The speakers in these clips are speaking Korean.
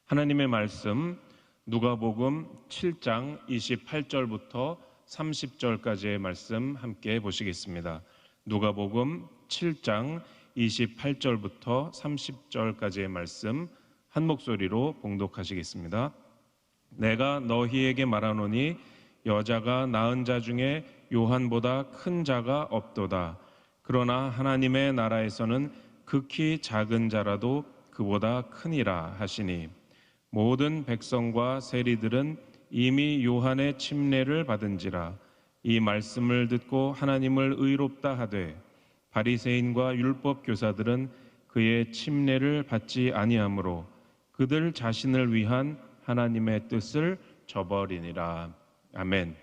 하나님의 말씀 누가복음 7장 28절부터 30절까지의 말씀 함께 보시겠습니다. 누가복음 7장 28절부터 30절까지의 말씀 한 목소리로 봉독하시겠습니다. 내가 너희에게 말하노니 여자가 낳은 자 중에 요한보다 큰 자가 없도다. 그러나 하나님의 나라에서는 극히 작은 자라도 그보다 크니라 하시니 모든 백성과 세리들은 이미 요한의 침례를 받은지라. 이 말씀을 듣고 하나님을 의롭다 하되 바리새인과 율법 교사들은 그의 침례를 받지 아니하므로 그들 자신을 위한 하나님의 뜻을 저버리니라. 아멘.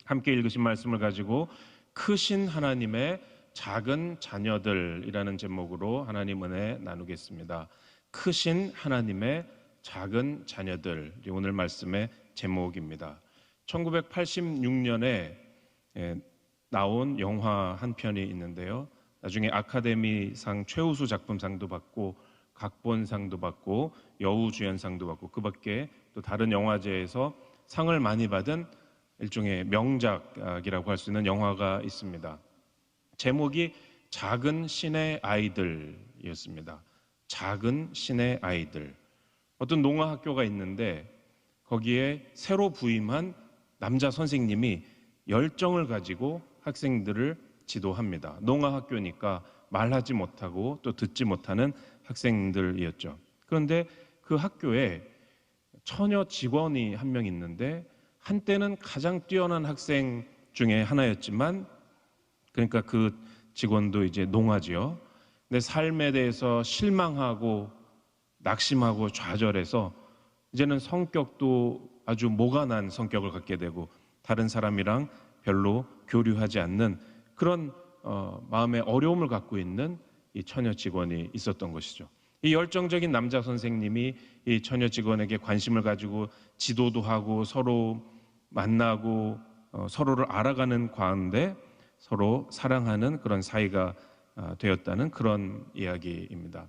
함께 읽으신 말씀을 가지고 크신 하나님의 작은 자녀들이라는 제목으로 하나님 은혜 나누겠습니다. 크신 하나님의 작은 자녀들이 오늘 말씀의 제목입니다. 1986년에 나온 영화 한 편이 있는데요. 나중에 아카데미상 최우수 작품상도 받고 각본상도 받고 여우주연상도 받고 그 밖에 또 다른 영화제에서 상을 많이 받은 일종의 명작이라고 할 수 있는 영화가 있습니다. 제목이 작은 신의 아이들이었습니다. 작은 신의 아이들. 어떤 농아학교가 있는데 거기에 새로 부임한 남자 선생님이 열정을 가지고 학생들을 지도합니다. 농아학교니까 말하지 못하고 또 듣지 못하는 학생들이었죠. 그런데 그 학교에 처녀 직원이 한 명 있는데 한때는 가장 뛰어난 학생 중에 하나였지만, 그러니까 그 직원도 이제 농아지요. 근데 삶에 대해서 실망하고 낙심하고 좌절해서 이제는 성격도 아주 모가난 성격을 갖게 되고 다른 사람이랑 별로 교류하지 않는 그런 마음의 어려움을 갖고 있는 이 처녀 직원이 있었던 것이죠. 이 열정적인 남자 선생님이 이 처녀 직원에게 관심을 가지고 지도도 하고 서로 만나고 서로를 알아가는 가운데 서로 사랑하는 그런 사이가 되었다는 그런 이야기입니다.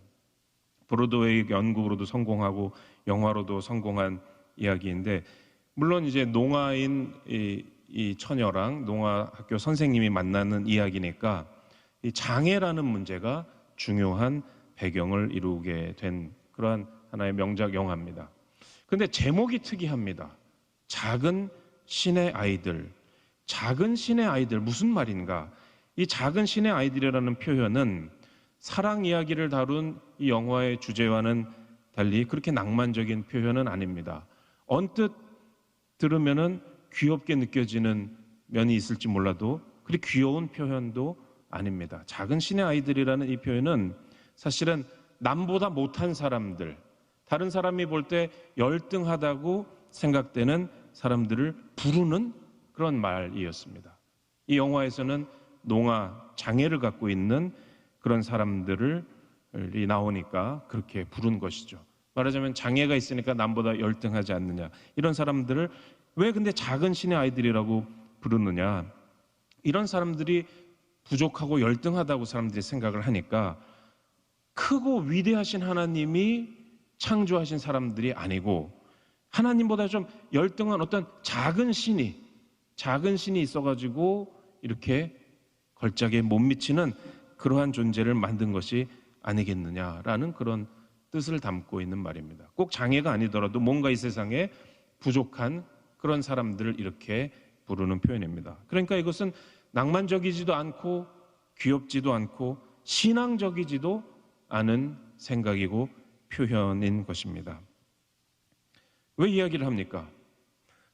브로드웨이 연극으로도 성공하고 영화로도 성공한 이야기인데, 물론 이제 농아인 이 처녀랑 농아학교 선생님이 만나는 이야기니까 이 장애라는 문제가 중요한 배경을 이루게 된 그러한 하나의 명작 영화입니다. 그런데 제목이 특이합니다. 작은 신의 아이들. 작은 신의 아이들, 무슨 말인가? 이 작은 신의 아이들이라는 표현은 사랑 이야기를 다룬 이 영화의 주제와는 달리 그렇게 낭만적인 표현은 아닙니다. 언뜻 들으면은 귀엽게 느껴지는 면이 있을지 몰라도 그리 귀여운 표현도 아닙니다. 작은 신의 아이들이라는 이 표현은 사실은 남보다 못한 사람들, 다른 사람이 볼 때 열등하다고 생각되는 사람들을 부르는 그런 말이었습니다. 이 영화에서는 농아, 장애를 갖고 있는 그런 사람들이 나오니까 그렇게 부른 것이죠. 말하자면 장애가 있으니까 남보다 열등하지 않느냐, 이런 사람들을 왜 근데 작은 신의 아이들이라고 부르느냐, 이런 사람들이 부족하고 열등하다고 사람들이 생각을 하니까 크고 위대하신 하나님이 창조하신 사람들이 아니고 하나님보다 좀 열등한 어떤 작은 신이 있어가지고 이렇게 걸작에 못 미치는 그러한 존재를 만든 것이 아니겠느냐라는 그런 뜻을 담고 있는 말입니다. 꼭 장애가 아니더라도 뭔가 이 세상에 부족한 그런 사람들을 이렇게 부르는 표현입니다. 그러니까 이것은 낭만적이지도 않고 귀엽지도 않고 신앙적이지도 않은 생각이고 표현인 것입니다. 왜 이야기를 합니까?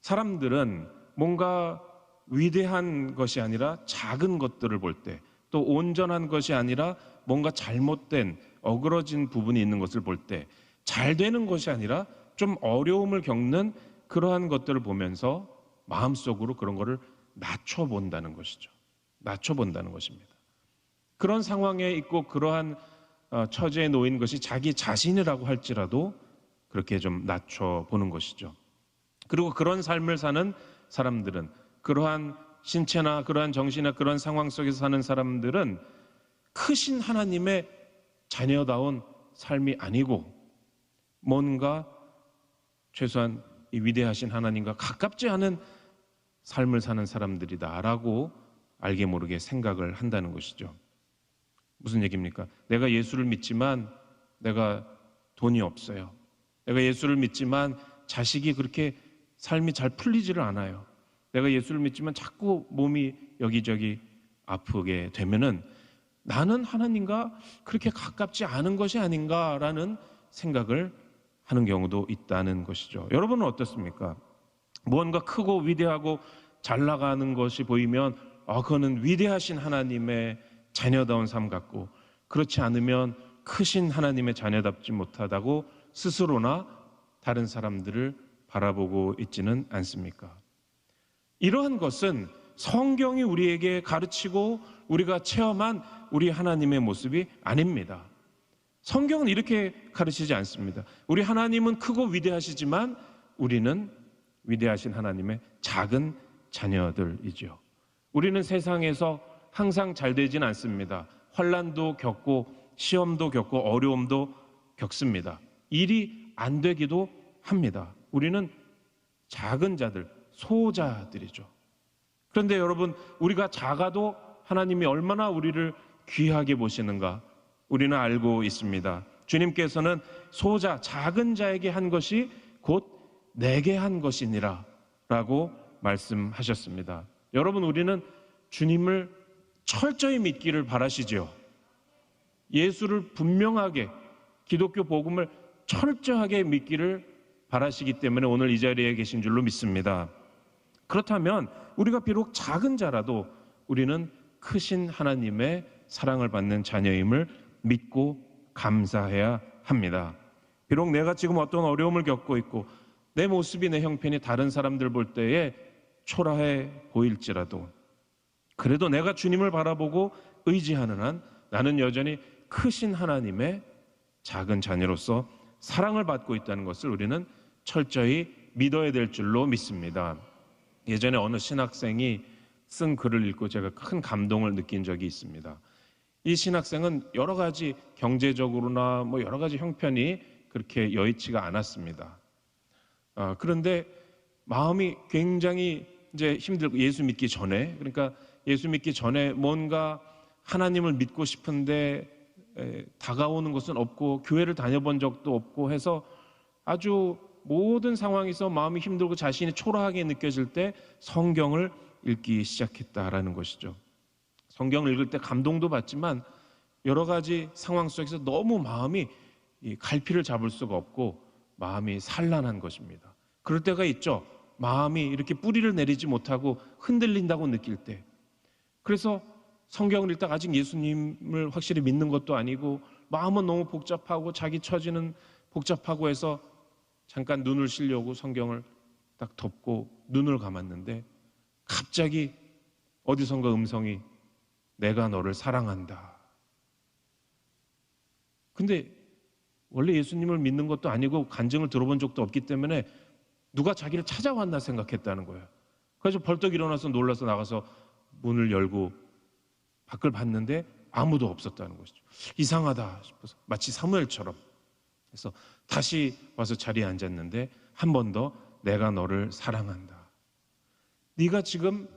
사람들은 뭔가 위대한 것이 아니라 작은 것들을 볼 때, 또 온전한 것이 아니라 뭔가 잘못된 어그러진 부분이 있는 것을 볼 때, 잘 되는 것이 아니라 좀 어려움을 겪는 그러한 것들을 보면서 마음속으로 그런 것을 낮춰본다는 것이죠. 낮춰본다는 것입니다. 그런 상황에 있고 그러한 처지에 놓인 것이 자기 자신이라고 할지라도 그렇게 좀 낮춰보는 것이죠. 그리고 그런 삶을 사는 사람들은, 그러한 신체나 그러한 정신이나 그런 상황 속에서 사는 사람들은 크신 하나님의 자녀다운 삶이 아니고 뭔가 최소한 이 위대하신 하나님과 가깝지 않은 삶을 사는 사람들이다라고 알게 모르게 생각을 한다는 것이죠. 무슨 얘기입니까? 내가 예수를 믿지만 내가 돈이 없어요. 내가 예수를 믿지만 자식이 그렇게 삶이 잘 풀리지를 않아요. 내가 예수를 믿지만 자꾸 몸이 여기저기 아프게 되면은 나는 하나님과 그렇게 가깝지 않은 것이 아닌가라는 생각을 하는 경우도 있다는 것이죠. 여러분은 어떻습니까? 무언가 크고 위대하고 잘 나가는 것이 보이면 그거는 위대하신 하나님의 자녀다운 삶 같고, 그렇지 않으면 크신 하나님의 자녀답지 못하다고 스스로나 다른 사람들을 바라보고 있지는 않습니까? 이러한 것은 성경이 우리에게 가르치고 우리가 체험한 우리 하나님의 모습이 아닙니다. 성경은 이렇게 가르치지 않습니다. 우리 하나님은 크고 위대하시지만 우리는 위대하신 하나님의 작은 자녀들이죠. 우리는 세상에서 항상 잘 되진 않습니다. 환난도 겪고 시험도 겪고 어려움도 겪습니다. 일이 안 되기도 합니다. 우리는 작은 자들, 소자들이죠. 그런데 여러분, 우리가 작아도 하나님이 얼마나 우리를 귀하게 보시는가 우리는 알고 있습니다. 주님께서는 소자, 작은 자에게 한 것이 곧 내게 한 것이니라 라고 말씀하셨습니다. 여러분, 우리는 주님을 철저히 믿기를 바라시죠. 예수를 분명하게, 기독교 복음을 철저하게 믿기를 바라시기 때문에 오늘 이 자리에 계신 줄로 믿습니다. 그렇다면 우리가 비록 작은 자라도 우리는 크신 하나님의 사랑을 받는 자녀임을 믿고 감사해야 합니다. 비록 내가 지금 어떤 어려움을 겪고 있고 내 모습이, 내 형편이 다른 사람들 볼 때에 초라해 보일지라도, 그래도 내가 주님을 바라보고 의지하는 한 나는 여전히 크신 하나님의 작은 자녀로서 사랑을 받고 있다는 것을 우리는 철저히 믿어야 될 줄로 믿습니다. 예전에 어느 신학생이 쓴 글을 읽고 제가 큰 감동을 느낀 적이 있습니다. 이 신학생은 여러 가지 경제적으로나 여러 가지 형편이 그렇게 여의치가 않았습니다. 그런데 마음이 굉장히 이제 힘들고, 예수 믿기 전에, 그러니까 예수 믿기 전에 뭔가 하나님을 믿고 싶은데 다가오는 것은 없고 교회를 다녀본 적도 없고 해서 아주 모든 상황에서 마음이 힘들고 자신이 초라하게 느껴질 때 성경을 읽기 시작했다라는 것이죠. 성경을 읽을 때 감동도 받지만 여러 가지 상황 속에서 너무 마음이 갈피를 잡을 수가 없고 마음이 산란한 것입니다. 그럴 때가 있죠. 마음이 이렇게 뿌리를 내리지 못하고 흔들린다고 느낄 때. 그래서 성경을 읽다가 아직 예수님을 확실히 믿는 것도 아니고 마음은 너무 복잡하고 자기 처지는 복잡하고 해서 잠깐 눈을 쉬려고 성경을 딱 덮고 눈을 감았는데 갑자기 어디선가 음성이 내가 너를 사랑한다. 근데 원래 예수님을 믿는 것도 아니고 간증을 들어본 적도 없기 때문에 누가 자기를 찾아왔나 생각했다는 거예요. 그래서 벌떡 일어나서 놀라서 나가서 문을 열고 밖을 봤는데 아무도 없었다는 것이죠. 이상하다 싶어서 마치 사무엘처럼. 그래서 다시 와서 자리에 앉았는데 한 번 더 내가 너를 사랑한다. 네가 지금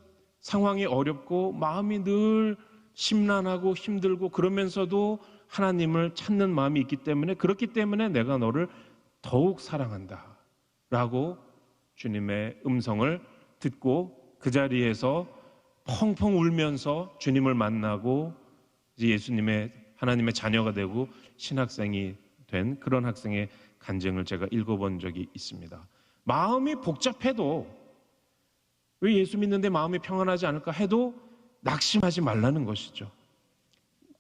상황이 어렵고 마음이 늘 심란하고 힘들고 그러면서도 하나님을 찾는 마음이 있기 때문에, 그렇기 때문에 내가 너를 더욱 사랑한다 라고 주님의 음성을 듣고 그 자리에서 펑펑 울면서 주님을 만나고 이제 예수님의, 하나님의 자녀가 되고 신학생이 된 그런 학생의 간증을 제가 읽어본 적이 있습니다. 마음이 복잡해도, 왜 예수 믿는데 마음이 평안하지 않을까 해도 낙심하지 말라는 것이죠.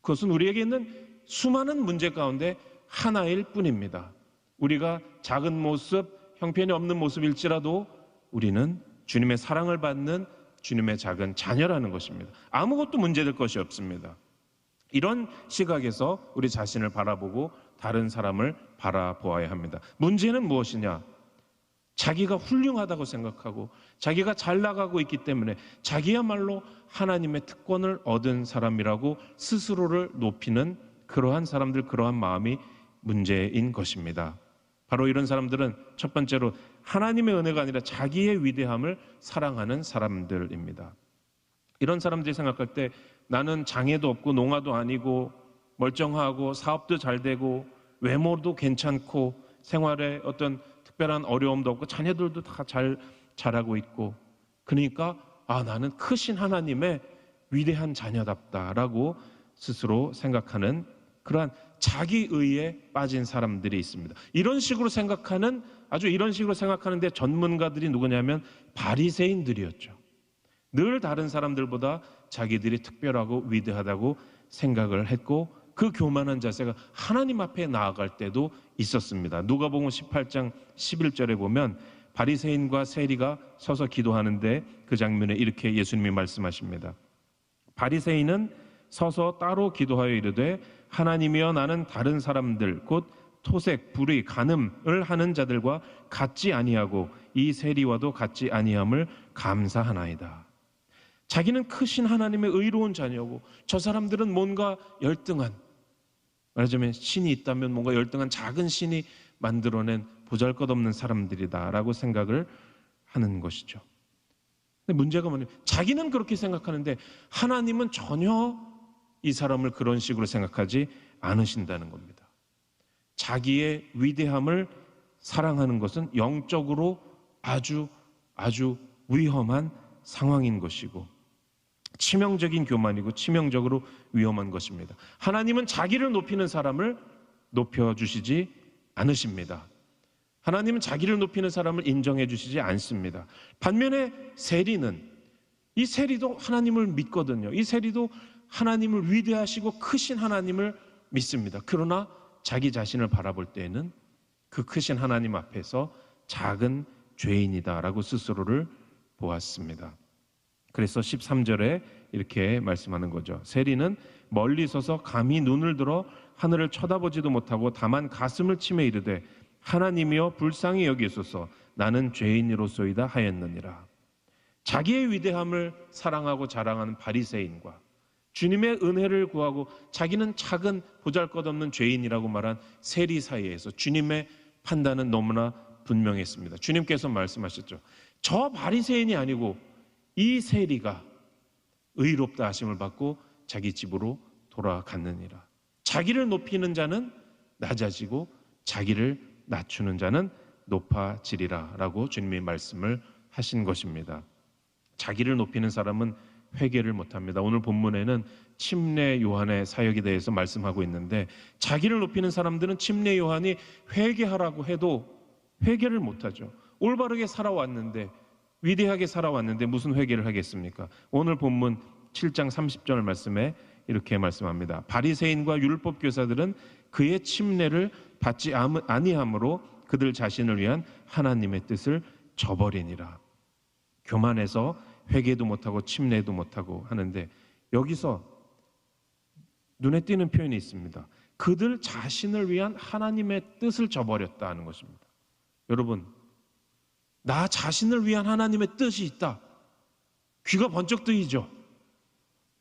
그것은 우리에게 있는 수많은 문제 가운데 하나일 뿐입니다. 우리가 작은 모습, 형편이 없는 모습일지라도 우리는 주님의 사랑을 받는 주님의 작은 자녀라는 것입니다. 아무것도 문제될 것이 없습니다. 이런 시각에서 우리 자신을 바라보고 다른 사람을 바라보아야 합니다. 문제는 무엇이냐? 자기가 훌륭하다고 생각하고 자기가 잘 나가고 있기 때문에 자기야말로 하나님의 특권을 얻은 사람이라고 스스로를 높이는 그러한 사람들, 그러한 마음이 문제인 것입니다. 바로 이런 사람들은 첫 번째로 하나님의 은혜가 아니라 자기의 위대함을 사랑하는 사람들입니다. 이런 사람들이 생각할 때 나는 장애도 없고 농아도 아니고 멀쩡하고 사업도 잘 되고 외모도 괜찮고 생활에 어떤 특별한 어려움도 없고 자녀들도 다 잘 자라고 있고, 그러니까 나는 크신 하나님의 위대한 자녀답다라고 스스로 생각하는 그러한 자기의에 빠진 사람들이 있습니다. 이런 식으로 생각하는데 전문가들이 누구냐면 바리새인들이었죠. 늘 다른 사람들보다 자기들이 특별하고 위대하다고 생각을 했고, 그 교만한 자세가 하나님 앞에 나아갈 때도 있었습니다. 누가복음 18장 11절에 보면 바리새인과 세리가 서서 기도하는데 그 장면에 이렇게 예수님이 말씀하십니다. 바리새인은 서서 따로 기도하여 이르되 하나님이여 나는 다른 사람들 곧 토색, 불의, 간음을 하는 자들과 같지 아니하고 이 세리와도 같지 아니함을 감사하나이다. 자기는 크신 하나님의 의로운 자녀고 저 사람들은 뭔가 열등한, 말하자면 신이 있다면 뭔가 열등한 작은 신이 만들어낸 보잘것없는 사람들이다라고 생각을 하는 것이죠. 근데 문제가 뭐냐면 자기는 그렇게 생각하는데 하나님은 전혀 이 사람을 그런 식으로 생각하지 않으신다는 겁니다. 자기의 위대함을 사랑하는 것은 영적으로 아주 위험한 상황인 것이고 치명적인 교만이고 치명적으로 위험한 것입니다. 하나님은 자기를 높이는 사람을 높여주시지 않으십니다. 하나님은 자기를 높이는 사람을 인정해 주시지 않습니다. 반면에 이 세리도 하나님을 믿거든요. 이 세리도 하나님을 위대하시고 크신 하나님을 믿습니다. 그러나 자기 자신을 바라볼 때에는 그 크신 하나님 앞에서 작은 죄인이다라고 스스로를 보았습니다. 그래서 13절에 이렇게 말씀하는 거죠. 세리는 멀리 서서 감히 눈을 들어 하늘을 쳐다보지도 못하고 다만 가슴을 치며 이르되 하나님이여 불쌍히 여기소서 나는 죄인으로소이다 하였느니라. 자기의 위대함을 사랑하고 자랑하는 바리새인과 주님의 은혜를 구하고 자기는 작은 보잘것없는 죄인이라고 말한 세리 사이에서 주님의 판단은 너무나 분명했습니다. 주님께서 말씀하셨죠. 저 바리새인이 아니고 이 세리가 의롭다 하심을 받고 자기 집으로 돌아갔느니라. 자기를 높이는 자는 낮아지고 자기를 낮추는 자는 높아지리라 라고 주님이 말씀을 하신 것입니다. 자기를 높이는 사람은 회개를 못합니다. 오늘 본문에는 침례 요한의 사역에 대해서 말씀하고 있는데 자기를 높이는 사람들은 침례 요한이 회개하라고 해도 회개를 못하죠. 올바르게 살아왔는데 위대하게 살아왔는데 무슨 회개를 하겠습니까? 오늘 본문 7장 30절 말씀에 이렇게 말씀합니다. 바리새인과 율법 교사들은 그의 침례를 받지 아니함으로 그들 자신을 위한 하나님의 뜻을 저버리니라. 교만해서 회개도 못하고 침례도 못하고 하는데 여기서 눈에 띄는 표현이 있습니다. 그들 자신을 위한 하나님의 뜻을 저버렸다 하는 것입니다. 여러분, 나 자신을 위한 하나님의 뜻이 있다. 귀가 번쩍 뜨이죠.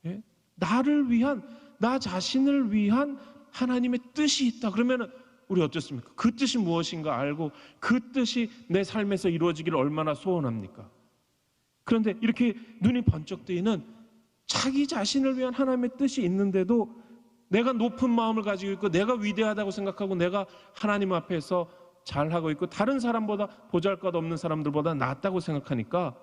예? 나 자신을 위한 하나님의 뜻이 있다. 그러면 우리 어떻습니까? 그 뜻이 무엇인가 알고 그 뜻이 내 삶에서 이루어지기를 얼마나 소원합니까? 그런데 이렇게 눈이 번쩍 뜨이는 자기 자신을 위한 하나님의 뜻이 있는데도 내가 높은 마음을 가지고 있고 내가 위대하다고 생각하고 내가 하나님 앞에서 잘하고 있고 다른 사람보다 보잘것없는 사람들보다 낫다고 생각하니까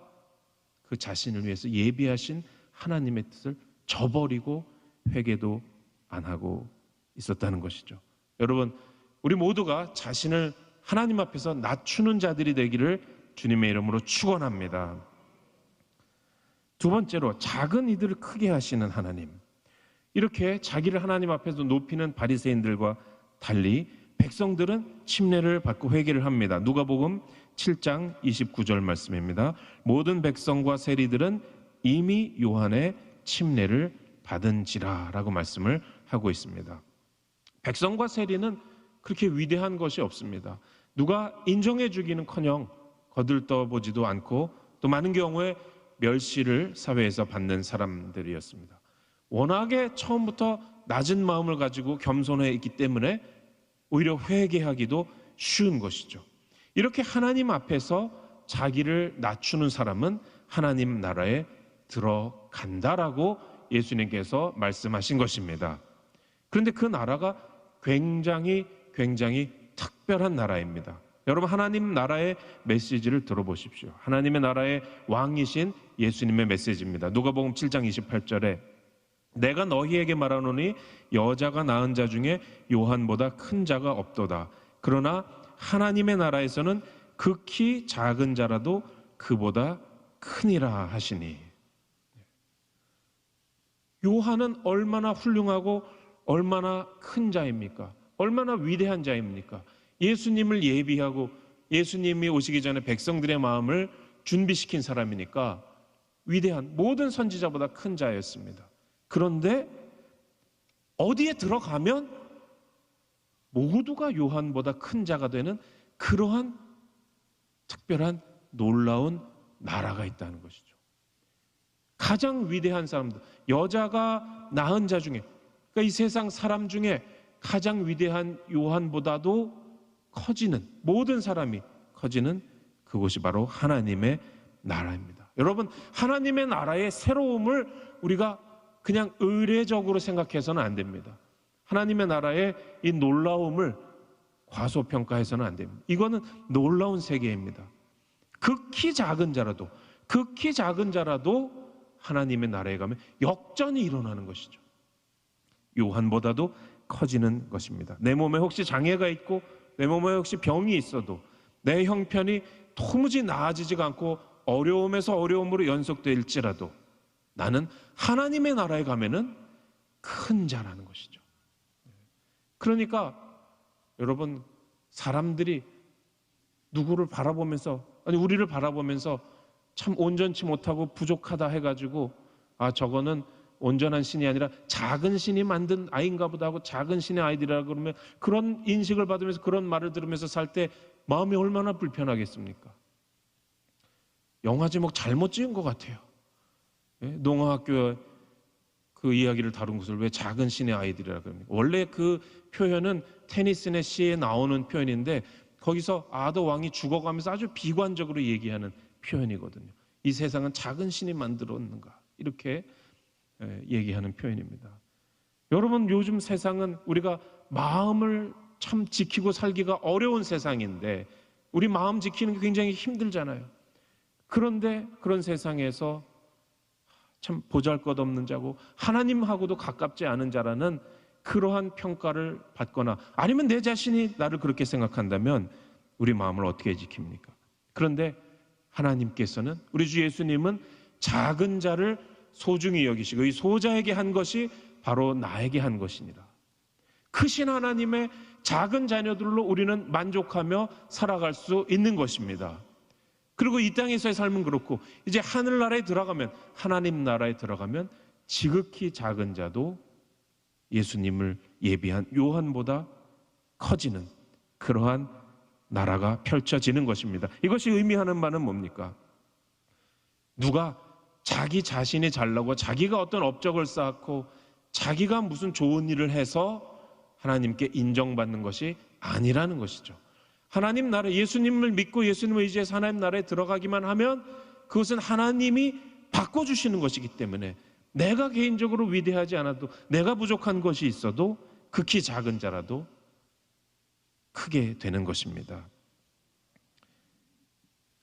그 자신을 위해서 예비하신 하나님의 뜻을 저버리고 회개도 안 하고 있었다는 것이죠. 여러분, 우리 모두가 자신을 하나님 앞에서 낮추는 자들이 되기를 주님의 이름으로 축원합니다. 두 번째로 작은 이들을 크게 하시는 하나님. 이렇게 자기를 하나님 앞에서 높이는 바리새인들과 달리 백성들은 침례를 받고 회개를 합니다. 누가복음 7장 29절 말씀입니다. 모든 백성과 세리들은 이미 요한의 침례를 받은지라 라고 말씀을 하고 있습니다. 백성과 세리는 그렇게 위대한 것이 없습니다. 누가 인정해 주기는커녕 거들떠보지도 않고 또 많은 경우에 멸시를 사회에서 받는 사람들이었습니다. 워낙에 처음부터 낮은 마음을 가지고 겸손해 있기 때문에 오히려 회개하기도 쉬운 것이죠. 이렇게 하나님 앞에서 자기를 낮추는 사람은 하나님 나라에 들어간다라고 예수님께서 말씀하신 것입니다. 그런데 그 나라가 굉장히 특별한 나라입니다. 여러분, 하나님 나라의 메시지를 들어보십시오. 하나님의 나라의 왕이신 예수님의 메시지입니다. 누가복음 7장 28절에 내가 너희에게 말하노니 여자가 낳은 자 중에 요한보다 큰 자가 없도다. 그러나 하나님의 나라에서는 극히 작은 자라도 그보다 크니라 하시니. 요한은 얼마나 훌륭하고 얼마나 큰 자입니까? 얼마나 위대한 자입니까? 예수님을 예비하고 예수님이 오시기 전에 백성들의 마음을 준비시킨 사람이니까 위대한, 모든 선지자보다 큰 자였습니다. 그런데 어디에 들어가면 모두가 요한보다 큰 자가 되는 그러한 특별한 놀라운 나라가 있다는 것이죠. 가장 위대한 사람들, 여자가 낳은 자 중에, 그러니까 이 세상 사람 중에 가장 위대한 요한보다도 커지는, 모든 사람이 커지는 그곳이 바로 하나님의 나라입니다. 여러분, 하나님의 나라의 새로움을 우리가 그냥 의례적으로 생각해서는 안 됩니다. 하나님의 나라의 이 놀라움을 과소평가해서는 안 됩니다. 이거는 놀라운 세계입니다. 극히 작은 자라도 하나님의 나라에 가면 역전이 일어나는 것이죠. 요한보다도 커지는 것입니다. 내 몸에 혹시 장애가 있고 내 몸에 혹시 병이 있어도 내 형편이 도무지 나아지지가 않고 어려움에서 어려움으로 연속될지라도 나는 하나님의 나라에 가면은 큰 자라는 것이죠. 그러니까 여러분, 사람들이 누구를 바라보면서, 아니 우리를 바라보면서 참 온전치 못하고 부족하다 해가지고 저거는 온전한 신이 아니라 작은 신이 만든 아이인가 보다 하고 작은 신의 아이들이라 그러면 그런 인식을 받으면서 그런 말을 들으면서 살 때 마음이 얼마나 불편하겠습니까? 영화 제목 잘못 지은 것 같아요. 농어학교 그 이야기를 다룬 것을 왜 작은 신의 아이들이라 그럽니까? 원래 그 표현은 테니슨의 시에 나오는 표현인데 거기서 아더 왕이 죽어가면서 아주 비관적으로 얘기하는 표현이거든요. 이 세상은 작은 신이 만들었는가, 이렇게 얘기하는 표현입니다. 여러분, 요즘 세상은 우리가 마음을 참 지키고 살기가 어려운 세상인데 우리 마음 지키는 게 굉장히 힘들잖아요. 그런데 그런 세상에서 참 보잘것없는 자고 하나님하고도 가깝지 않은 자라는 그러한 평가를 받거나 아니면 내 자신이 나를 그렇게 생각한다면 우리 마음을 어떻게 지킵니까? 그런데 하나님께서는, 우리 주 예수님은 작은 자를 소중히 여기시고 이 소자에게 한 것이 바로 나에게 한 것이니라. 크신 하나님의 작은 자녀들로 우리는 만족하며 살아갈 수 있는 것입니다. 그리고 이 땅에서의 삶은 그렇고 이제 하늘나라에 들어가면, 하나님 나라에 들어가면 지극히 작은 자도 예수님을 예비한 요한보다 커지는 그러한 나라가 펼쳐지는 것입니다. 이것이 의미하는 바는 뭡니까? 누가 자기 자신이 잘나고 자기가 어떤 업적을 쌓고 자기가 무슨 좋은 일을 해서 하나님께 인정받는 것이 아니라는 것이죠. 하나님 나라, 예수님을 믿고 예수님을 의지해서 하나님 나라에 들어가기만 하면 그것은 하나님이 바꿔주시는 것이기 때문에 내가 개인적으로 위대하지 않아도, 내가 부족한 것이 있어도 극히 작은 자라도 크게 되는 것입니다.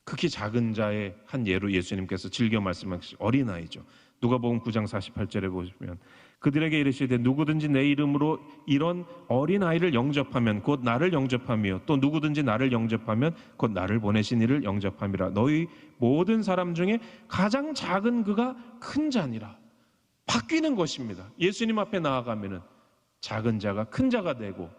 극히 작은 자의 한 예로 예수님께서 즐겨 말씀하신 어린아이죠. 누가복음 9장 48절에 보시면 그들에게 이르시되 누구든지 내 이름으로 이런 어린아이를 영접하면 곧 나를 영접하며 또 누구든지 나를 영접하면 곧 나를 보내신 이를 영접함이라. 너희 모든 사람 중에 가장 작은 그가 큰 자니라. 바뀌는 것입니다. 예수님 앞에 나아가면은 작은 자가 큰 자가 되고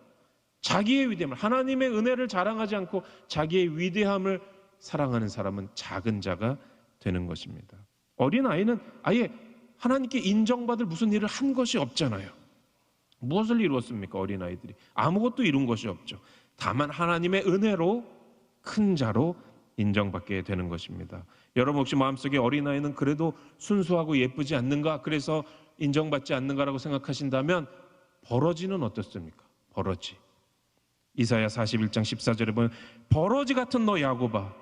자기의 위대함을, 하나님의 은혜를 자랑하지 않고 자기의 위대함을 사랑하는 사람은 작은 자가 되는 것입니다. 어린아이는 아예 하나님께 인정받을 무슨 일을 한 것이 없잖아요. 무엇을 이루었습니까? 어린아이들이 아무것도 이룬 것이 없죠. 다만 하나님의 은혜로 큰 자로 인정받게 되는 것입니다. 여러분 혹시 마음속에 어린아이는 그래도 순수하고 예쁘지 않는가, 그래서 인정받지 않는가라고 생각하신다면 버러지는 어떻습니까? 버러지. 이사야 41장 14절에 보면 버러지 같은 너 야곱아,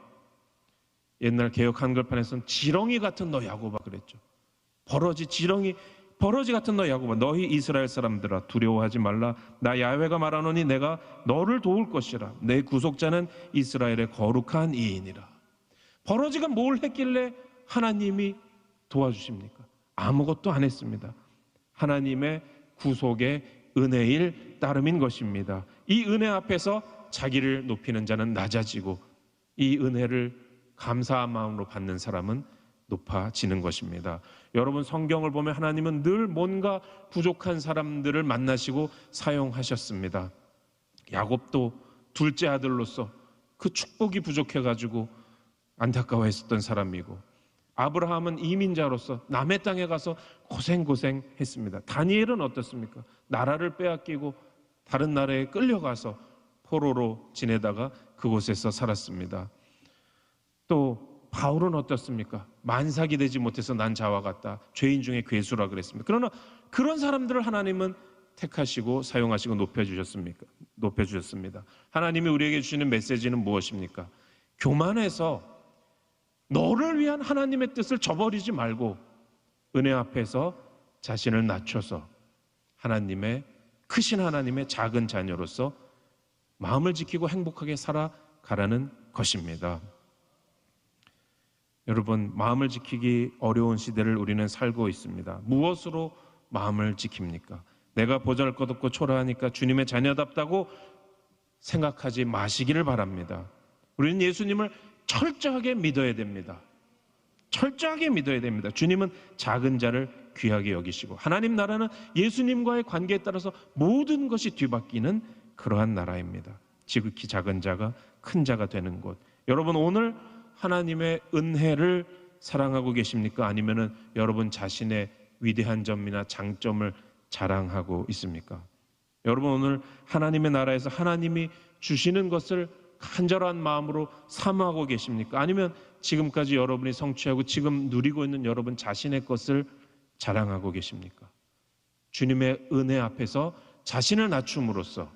옛날 개역 한글판에서는 지렁이 같은 너 야곱아 그랬죠. 버러지 같은 너 야곱아, 너희 이스라엘 사람들아 두려워하지 말라. 나 야훼가 말하노니 내가 너를 도울 것이라. 내 구속자는 이스라엘의 거룩한 이인이라. 버러지가 뭘 했길래 하나님이 도와주십니까? 아무것도 안 했습니다. 하나님의 구속의 은혜일 따름인 것입니다. 이 은혜 앞에서 자기를 높이는 자는 낮아지고 이 은혜를 감사한 마음으로 받는 사람은 높아지는 것입니다. 여러분, 성경을 보면 하나님은 늘 뭔가 부족한 사람들을 만나시고 사용하셨습니다. 야곱도 둘째 아들로서 그 축복이 부족해가지고 안타까워했었던 사람이고, 아브라함은 이민자로서 남의 땅에 가서 고생했습니다. 다니엘은 어떻습니까? 나라를 빼앗기고 다른 나라에 끌려가서 포로로 지내다가 그곳에서 살았습니다. 또 바울은 어떻습니까? 만삭이 되지 못해서 난 자와 같다, 죄인 중에 괴수라 그랬습니다. 그러나 그런 사람들을 하나님은 택하시고 사용하시고 높여주셨습니다. 하나님이 우리에게 주시는 메시지는 무엇입니까? 교만해서 너를 위한 하나님의 뜻을 저버리지 말고 은혜 앞에서 자신을 낮춰서 크신 하나님의 작은 자녀로서 마음을 지키고 행복하게 살아가라는 것입니다. 여러분, 마음을 지키기 어려운 시대를 우리는 살고 있습니다. 무엇으로 마음을 지킵니까? 내가 보잘것없고 초라하니까 주님의 자녀답다고 생각하지 마시기를 바랍니다. 우리는 예수님을 철저하게 믿어야 됩니다. 철저하게 믿어야 됩니다. 주님은 작은 자를 귀하게 여기시고 하나님 나라는 예수님과의 관계에 따라서 모든 것이 뒤바뀌는 그러한 나라입니다. 지극히 작은 자가 큰 자가 되는 곳. 여러분, 오늘 하나님의 은혜를 사랑하고 계십니까? 아니면은 여러분 자신의 위대한 점이나 장점을 자랑하고 있습니까? 여러분, 오늘 하나님의 나라에서 하나님이 주시는 것을 간절한 마음으로 사모하고 계십니까? 아니면 지금까지 여러분이 성취하고 지금 누리고 있는 여러분 자신의 것을 자랑하고 계십니까? 주님의 은혜 앞에서 자신을 낮춤으로써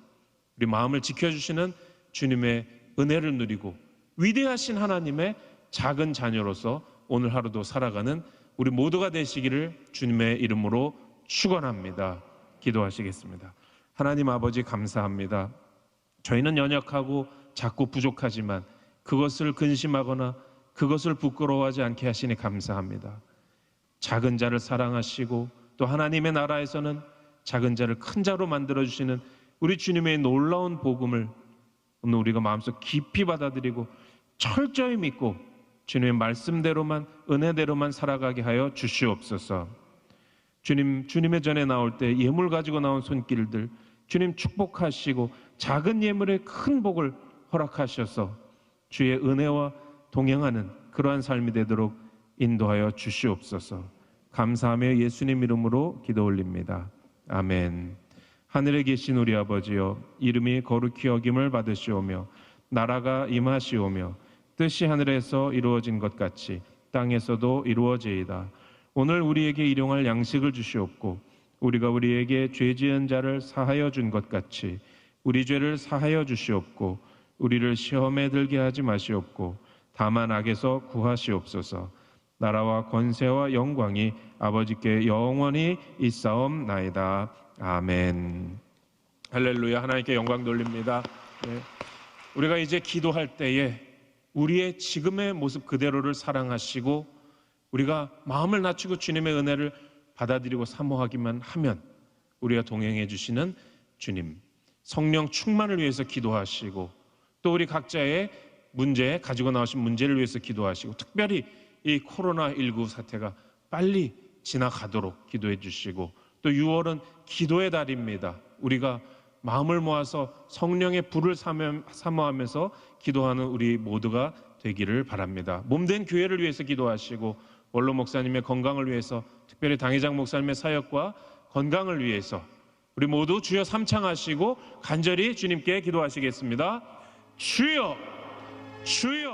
우리 마음을 지켜주시는 주님의 은혜를 누리고 위대하신 하나님의 작은 자녀로서 오늘 하루도 살아가는 우리 모두가 되시기를 주님의 이름으로 축원합니다. 기도하시겠습니다. 하나님 아버지, 감사합니다. 저희는 연약하고 작고 부족하지만 그것을 근심하거나 그것을 부끄러워하지 않게 하시니 감사합니다. 작은 자를 사랑하시고 또 하나님의 나라에서는 작은 자를 큰 자로 만들어주시는 우리 주님의 놀라운 복음을 오늘 우리가 마음속 깊이 받아들이고 철저히 믿고 주님의 말씀대로만, 은혜대로만 살아가게 하여 주시옵소서. 주님의 전에 나올 때 예물 가지고 나온 손길들 주님 축복하시고 작은 예물에 큰 복을 허락하셔서 주의 은혜와 동행하는 그러한 삶이 되도록 인도하여 주시옵소서. 감사하며 예수님 이름으로 기도 올립니다. 아멘. 하늘에 계신 우리 아버지여, 이름이 거룩히 여김을 받으시오며 나라가 임하시오며 뜻이 하늘에서 이루어진 것 같이 땅에서도 이루어지이다. 오늘 우리에게 일용할 양식을 주시옵고 우리가 우리에게 죄 지은 자를 사하여 준 것 같이 우리 죄를 사하여 주시옵고 우리를 시험에 들게 하지 마시옵고 다만 악에서 구하시옵소서. 나라와 권세와 영광이 아버지께 영원히 있사옵나이다. 아멘. 할렐루야. 하나님께 영광 돌립니다. 네. 우리가 이제 기도할 때에 우리의 지금의 모습 그대로를 사랑하시고 우리가 마음을 낮추고 주님의 은혜를 받아들이고 사모하기만 하면 우리가 동행해 주시는 주님, 성령 충만을 위해서 기도하시고 또 우리 각자의 문제, 가지고 나오신 문제를 위해서 기도하시고 특별히 이 코로나19 사태가 빨리 지나가도록 기도해 주시고 또 6월은 기도의 달입니다. 우리가 마음을 모아서 성령의 불을 사모하면서 기도하는 우리 모두가 되기를 바랍니다. 몸된 교회를 위해서 기도하시고 원로 목사님의 건강을 위해서, 특별히 당회장 목사님의 사역과 건강을 위해서 우리 모두 주여 삼창하시고 간절히 주님께 기도하시겠습니다. 주여, 주여.